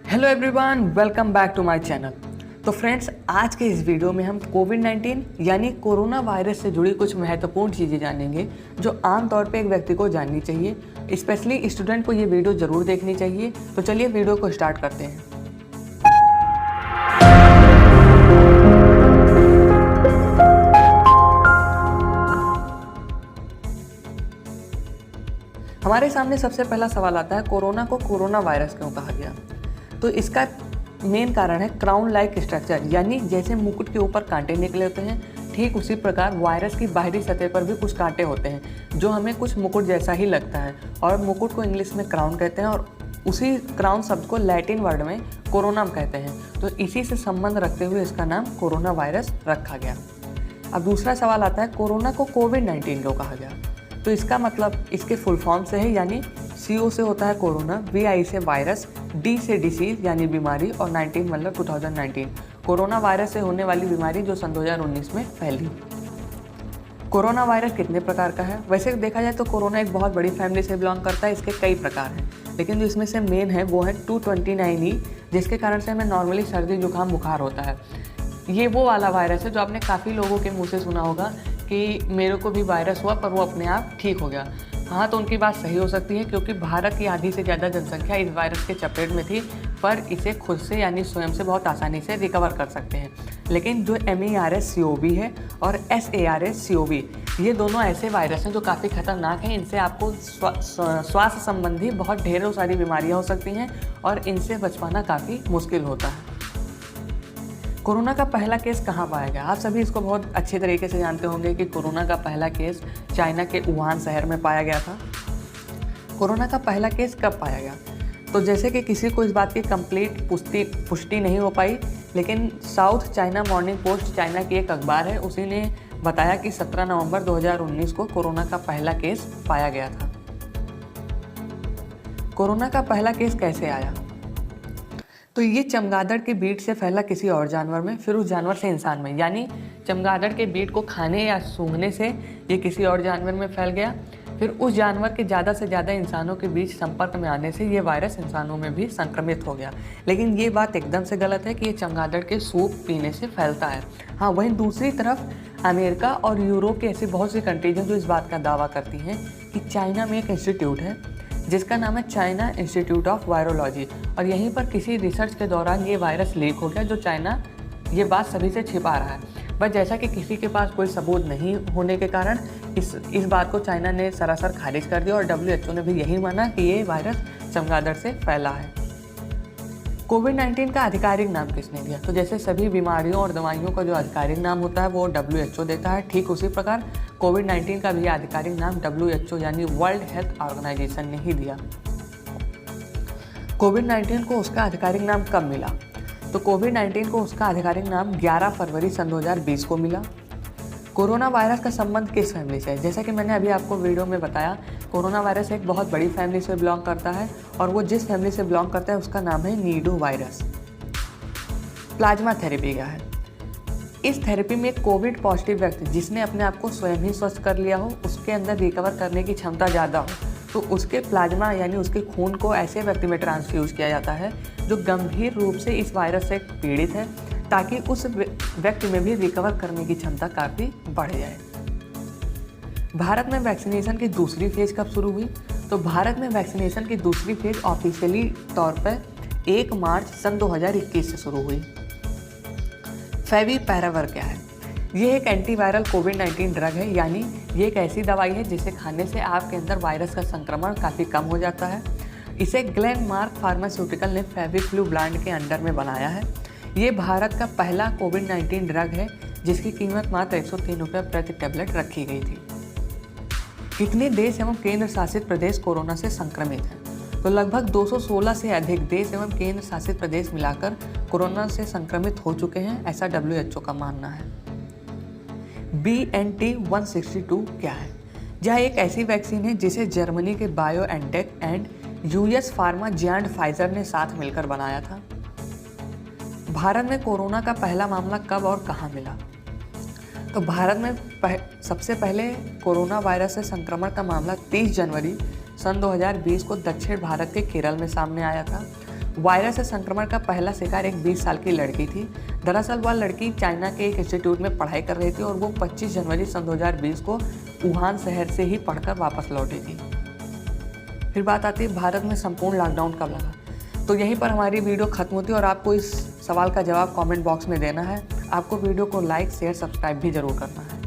Hello everyone, welcome back to my channel. तो friends, आज के इस वीडियो में हम कोविड-19 यानी कोरोना वायरस से जुड़ी कुछ महत्वपूर्ण चीज़ें जानेंगे जो आमतौर पे एक व्यक्ति को जाननी चाहिए। स्पेशली स्टूडेंट को ये वीडियो ज़रूर देखनी चाहिए। तो चलिए वीडियो को स्टार्ट करते हैं। हमारे सामने सबसे पहला सवाल आता है, कोरोना को कोरोना वायरस क्यों कहा गया? तो इसका मेन कारण है क्राउन लाइक स्ट्रक्चर, यानी जैसे मुकुट के ऊपर कांटे निकले होते हैं, ठीक उसी प्रकार वायरस की बाहरी सतह पर भी कुछ कांटे होते हैं जो हमें कुछ मुकुट जैसा ही लगता है, और मुकुट को इंग्लिश में क्राउन कहते हैं, और उसी क्राउन शब्द को लैटिन वर्ड में कोरोनाम कहते हैं। तो इसी से संबंध रखते हुए इसका नाम कोरोना वायरस रखा गया। अब दूसरा सवाल आता है, कोरोना को कोविड-19 क्यों कहा गया? तो इसका मतलब इसके फुल फॉर्म से है, यानी CO से होता है कोरोना, VI से वायरस, D से डिसीज यानी बीमारी, और 19 मतलब 2019 कोरोना वायरस से होने वाली बीमारी जो सन 2019 में फैली। कोरोना वायरस कितने प्रकार का है? वैसे देखा जाए तो कोरोना एक बहुत बड़ी फैमिली से बिलोंग करता है। इसके कई प्रकार हैं, लेकिन जो इसमें से मेन है वो है 229E, जिसके कारण से हमें नॉर्मली सर्दी जुकाम बुखार होता है। ये वो वाला वायरस है जो आपने काफ़ी लोगों के मुँह से सुना होगा कि मेरे को भी वायरस हुआ पर वो अपने आप ठीक हो गया। हाँ, तो उनकी बात सही हो सकती है, क्योंकि भारत की आधी से ज़्यादा जनसंख्या इस वायरस के चपेट में थी, पर इसे खुद से यानी स्वयं से बहुत आसानी से रिकवर कर सकते हैं। लेकिन जो MERS-CoV है और SARS-CoV, ये दोनों ऐसे वायरस हैं जो काफ़ी खतरनाक हैं। इनसे आपको स्वास्थ्य संबंधी बहुत ढेरों सारी बीमारियाँ हो सकती हैं और इनसे बच पाना काफ़ी मुश्किल होता है। कोरोना का पहला केस कहाँ पाया गया? आप सभी इसको बहुत अच्छे तरीके से जानते होंगे कि कोरोना का पहला केस चाइना के वुहान शहर में पाया गया था। कोरोना का पहला केस कब पाया गया? तो जैसे कि किसी को इस बात की कंप्लीट पुष्टि नहीं हो पाई, लेकिन south China morning post China की एक अखबार है, उसी ने बताया कि 17 नवंबर 2019 को कोरोना का पहला केस पाया गया था। कोरोना का पहला केस कैसे आया? तो ये चमगादड़ के बीट से फैला किसी और जानवर में, फिर उस जानवर से इंसान में, यानी चमगादड़ के बीट को खाने या सूंघने से ये किसी और जानवर में फैल गया। फिर उस जानवर के ज़्यादा से ज़्यादा इंसानों के बीच संपर्क में आने से ये वायरस इंसानों में भी संक्रमित हो गया। लेकिन ये बात एकदम से गलत है कि ये चमगादड़ के सूप पीने से फैलता है। हाँ, वहीं दूसरी तरफ अमेरिका और यूरोप की ऐसी बहुत सी कंट्रीज हैं जो इस बात का दावा करती हैं कि चाइना में एक इंस्टीट्यूट है जिसका नाम है चाइना इंस्टीट्यूट ऑफ वायरोलॉजी, और यहीं पर किसी रिसर्च के दौरान ये वायरस लीक हो गया, जो चाइना ये बात सभी से छिपा रहा है। बस जैसा कि किसी के पास कोई सबूत नहीं होने के कारण इस बात को चाइना ने सरासर खारिज कर दिया, और WHO ने भी यही माना कि ये वायरस चमगादड़ से फैला है। कोविड-19 का आधिकारिक नाम किसने दिया? तो जैसे सभी बीमारियों और दवाइयों का जो आधिकारिक नाम होता है वो WHO देता है, ठीक उसी प्रकार कोविड-19 का भी आधिकारिक नाम WHO यानी वर्ल्ड हेल्थ ऑर्गेनाइजेशन ने ही दिया। कोविड-19 को उसका आधिकारिक नाम कब मिला? तो कोविड-19 को उसका आधिकारिक नाम 11 फरवरी सन 2020 को मिला। कोरोना वायरस का संबंध किस फैमिली से है? जैसा कि मैंने अभी आपको वीडियो में बताया, कोरोना वायरस एक बहुत बड़ी फैमिली से बिलोंग करता है, और वो जिस फैमिली से बिलोंग करता है उसका नाम है नीडो वायरस। प्लाज्मा थेरेपी क्या है? इस थेरेपी में कोविड पॉजिटिव व्यक्ति जिसने अपने आप को स्वयं ही स्वस्थ कर लिया हो, उसके अंदर रिकवर करने की क्षमता ज़्यादा हो, तो उसके प्लाज्मा यानी उसके खून को ऐसे व्यक्ति में ट्रांसफ्यूज किया जाता है जो गंभीर रूप से इस वायरस से पीड़ित है, ताकि उस व्यक्ति में भी रिकवर करने की क्षमता काफ़ी बढ़ जाए। भारत में वैक्सीनेशन की दूसरी फेज कब शुरू हुई? तो भारत में वैक्सीनेशन की दूसरी फेज ऑफिशियली तौर पर 1 मार्च सन 2021 से शुरू हुई। फेविपिराविर क्या है? ये एक एंटीवायरल कोविड-19 ड्रग है, यानी ये एक ऐसी दवाई है जिसे खाने से आपके अंदर वायरस का संक्रमण काफ़ी कम हो जाता है। इसे ग्लेनमार्क फार्मास्यूटिकल ने फेविफ्लू ब्रांड के अंडर में बनाया है। ये भारत का पहला कोविड-19 ड्रग है जिसकी कीमत मात्र 103 रुपये प्रति टैबलेट रखी गई थी। कितने देश एवं केंद्र शासित प्रदेश कोरोना से संक्रमित हैं? तो लगभग 216 से अधिक देश एवं केंद्र शासित प्रदेश मिलाकर कोरोना से संक्रमित हो चुके हैं, ऐसा WHO का मानना है। BNT162 क्या है? यह एक ऐसी वैक्सीन है जिसे जर्मनी के BioNTech and US pharma giant Pfizer ने साथ मिलकर बनाया था। भारत में कोरोना का पहला मामला कब और कहाँ मिला? तो भारत में सबसे पहले कोरोना वायरस से संक्रमण का मामला 30 जनवरी सन 2020 को दक्षिण भारत के केरल में सामने आया था। वायरस से संक्रमण का पहला शिकार एक 20 साल की लड़की थी। दरअसल वह लड़की चाइना के एक इंस्टीट्यूट में पढ़ाई कर रही थी और वो 25 जनवरी सन 2020 को वुहान शहर से ही पढ़कर वापस लौटी थी। फिर बात आती है भारत में संपूर्ण लॉकडाउन कब लगा। तो यहीं पर हमारी वीडियो खत्म होती है और आपको इस सवाल का जवाब कमेंट बॉक्स में देना है। आपको वीडियो को लाइक, शेयर, सब्सक्राइब भी जरूर करना है।